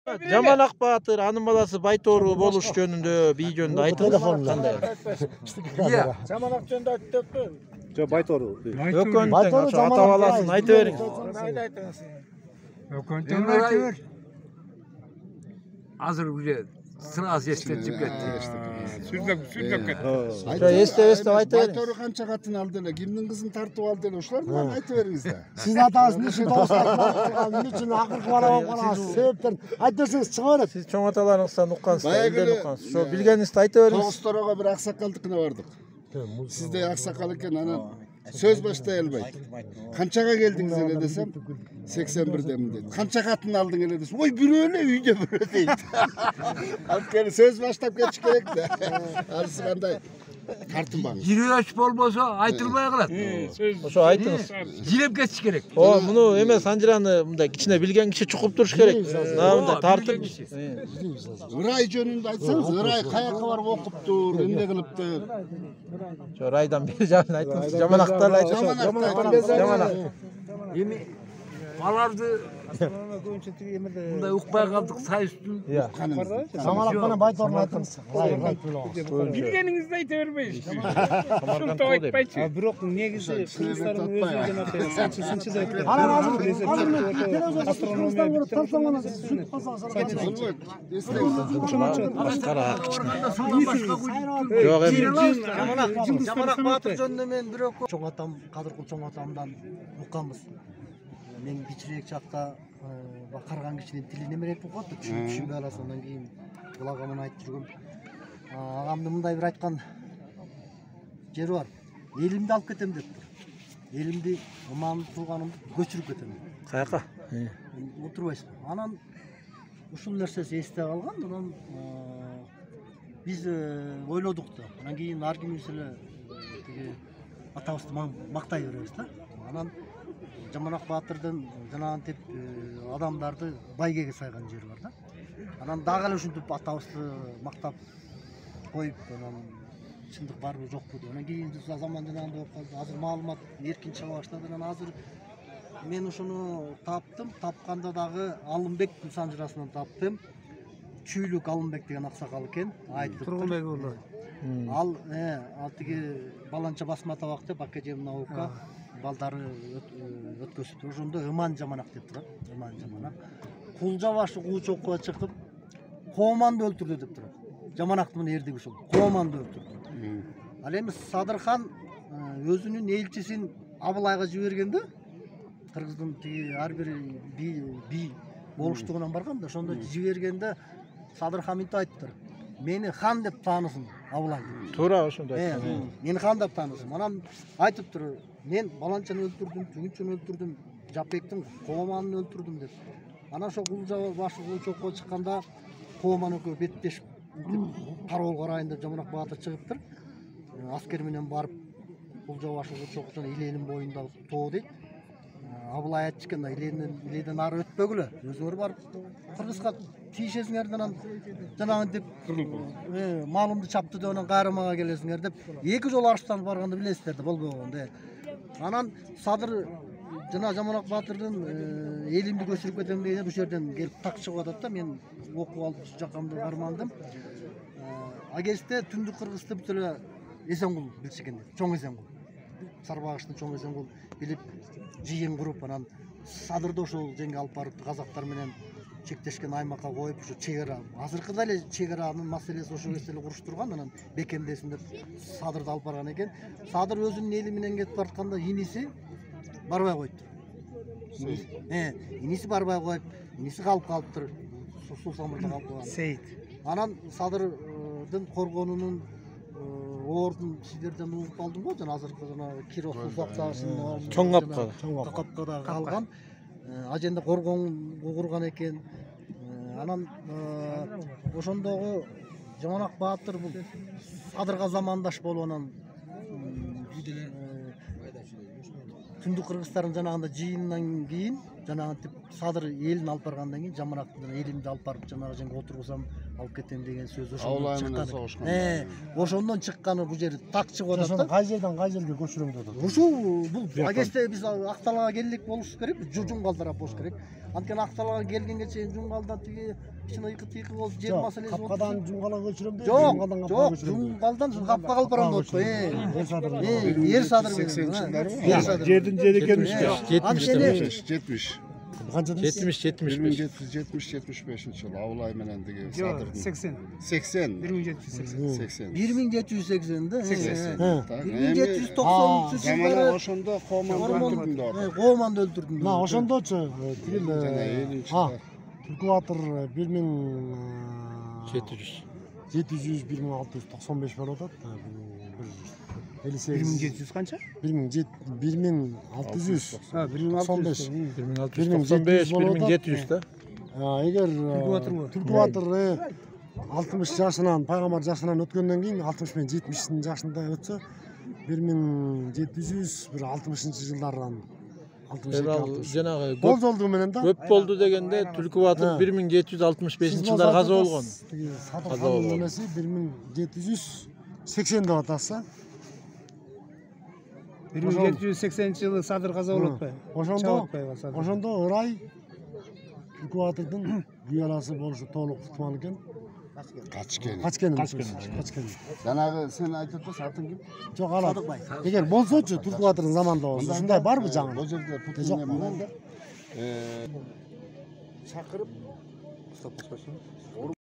Жаманак Баатыр анын баласы Байтору болуш жөнүндө бий жөнүндө айтыңыз кандай? Жаманак жөнүндө айтып деппи? Жо Байтору. Өкөнтүң ата баласын айта бериңиз. Айтыңыз. Өкөнтүң айтып бер. Азыр уже сразу эстетип кетти. Сүрдөп кетти. Эстеп айта бериңиз. Байтору канча катын алды эле, кимдин кызын тартып алды эле, ошолорду айтып бериңиз да. Сиз атаңыздын иши эмне үчүн акыркы бала болуп каласыз? Себептен айтып берсеңиз чыга берет. Сиз чоң аталарыңыздан уккансыз, элден уккансыз. Ошо билгениңизди айта бериңиз. Тоғызторого бир аксакалдыкына бардык. Сизде аксакал экен, анан сөз баштай албайт. Канчага келдиңиз эле десем, 81-демин дейт. Канча катын алдың эле десем, ой бирөө эле үйдө бирөө дейт. Анткени сөз баштап кетиш керек да. Анысы кандай? Тартынбаңыз. Жирөөч болбосо айтылбай калат. Ошо айтыңыз. Жиреп кетиш керек. О, муну эмес Анжираны мындай кичине билген киши чукуп туруш керек. Мындай тартып. Ырай жөнүндө айтсаңыз, Ырай каяка барып окуптур, эмне кылыптыр? Жо райдан бери жагын айтыңыз. Жаманактан айтыңыз. Жаманак. Эми аларды мындай укпай калдык сайыстын. Жаманак менен Байторун айтыңыз. Билгениңизди айта бербейсиз. Ушунтип айтпайчы. Бирок негизи кыргызстардын өзү жана сынчы деп айтат. Анан Жаманак Баатыр жөнүндө мен бирок чоң атам, кадыркул чоң атамдан укканбыз. Мен кичирээк чакта карган кишинин тили немерээк болуп калды. Түшүнбөй аласыз, андан кийин булагамын айтып жүргөм. Агамдын мындай бир айткан жери бар. Элимди алып кетем дептир. Элимди, ымамды, тууганымды көчүрүп кетем. Каяка? Отурбайсызбы? Анан ушул нерсеси эсте калган. Анан биз ойлодук да. Анан кийин ар кимибиз эле тиги атабызды мактай беребиз да. Анан Жаманак Баатырдын жанагынтип адамдарды байгеге сайган жери бар да. Анан дагы эле ушинтип атабызды мактап коюп, анан чындык барбы жокпу деп. Анан кийин заман жанагындай болуп калды. Азыр маалымат эркин чыга баштады. Анан азыр мен ошону таптым. Тапканда дагы Алымбек Санжырасынан таптым. Чүйлүк Алымбек деген аксакал экен. Айтып Тургунбек уулу. Ал тиги Баланча Басматовак деп Академ наука балдары өткөзүптүр. Ошондо Ыман Жаманак деп турат. Ыман Жаманак. Кулжа башы куу чокко чыгып Кооманды өлтүрдү деп турат. Жаманактын эрдиги ушул. Кооманды өлтүрдү. Ал эми Садырхан өзүнүн элчисин Абылайга жибергенде кыргыздын тиги ар бир бий болуштугунан барган да, ошондо жибергенде Садырхан мынтип айтыптыр. Мени хан деп таанысын Абылай. Туура ошондой айткан. Мени хан деп таанысын. Анан айтыптыр, мен Баланчаны өлтүрдүм, Түгүнчөнү өлтүрдүм, Жапектин Кооманын өлтүрдүм деп. Анан ошо кулжа башы чокко чыкканда Кооман экөө беттешип кароол карайын деп Жаманак Баатыр чыгыптыр. Аскер менен барып кулжа башы чоккусун Иленин боюнда тоо дейт. Абылай айтчу экен, Иледен ары өтпөгүлө. Өзүңөр барып кыргызга тийишесиңер анан жанагынтип малымды чапты деп анан кайра мага келесиңер деп 2 жолу арыштанып барганда билесиздер да болбогон. Анан Садыр жана Жаманак Баатырдын элимди көчүрүп кетем деген ушул жерден келип так чыгып атат да, мен окуп алып жакамды кармандым. А кезде Түндүк Кыргызды бүт эле Эсенгул билчү экен, чоң Эсенгул. Сарбагыштын чоң Эсенгул билип жыйын куруп, анан Садырды ошол жеңге алып барып казактар менен чектешкен аймакка коюп, ушу чек ара. Азыркы эле чек аранын маселеси ошол кезде эле куруштурган, анан бекемдесин деп Садырды алып барган экен. Садыр өзүнүн эли менен кетип баратканда иниси барбай койду. Иниси барбай коюп, иниси калып калыптыр. Султамырда калып калган. Сейит. Анан Садырдын коргонунун ордун сиздерден угуп калдым го, жана азыркы жана Киров узактагысын Чоң капкада калган. Аженде коргон курган экен. Анан ошондогу Жаманак Баатыр бул Садырга замандаш болуп анан Түндүк Кыргыздардын жанагында жыйындан кийин жанагынтип Садыр элин алып баргандан кийин жаманаттан элимди алып барып жанагы жерге отургузам алып кетем деген сөз Аула ошондон менен чыккан. согушкан. Ошондон чыкканы бул жер так чыгып атат Ошону да. кай жерден кай жерге көчүрөм деп атат. Ушул бул агесте биз Акталага келдик болуш керек, Жуңгалдара болуш керек. Анткени Акталага келгенге чейин Жуңгалда тиги кичине болуп жер маселеси болуп. Капкадан Жуңгала көчүрөм деп. Жок, Жуңгалдан Капкага алып барам деп атпайбы. Ер садыр 80 жылдары. Жердин жери экенбиз. 70. Канча дейсиз? 70-75. 1770-75 жыл Авлай менен деги Жок, Садырдын. 80. 80. 1780. 80. 1780'de. 1793 1793 жылдары жылдары ошондо Кооманды өлтүрдүм деп атат. Кооманды өлтүрдүм. Мына ошондочу тигил Жана 50 Түркү батыр 700. 1695 болуп атат. 58 1700 канча? 1695 1695, 1700 да. Эгер батырбы? Түркү батыр 60 жашынан, пайгамбар жашынан өткөндөн кийин 60 менен 70 жашында өтсө 1700 бир 60 жылдардан 62 Жанагы болжолдуу менен да көп болду дегенде Түлкү батыр 1765 жылдар каза болгон. Садыр немеси 1780 деп атаса 1780 жылы Садыр каза болуп атпайбы? ошондо ырай Түркү батырдын буяласы болушу толук ыктымал экен. Качкен. Качкен. Жанагы сен айтып атасың атың ким? Жок ала. Эгер болсочу Түркү батырдын заманында болсо ушундай барбы жаңы? Бул жерде Жок, Путин менен мына. чакырып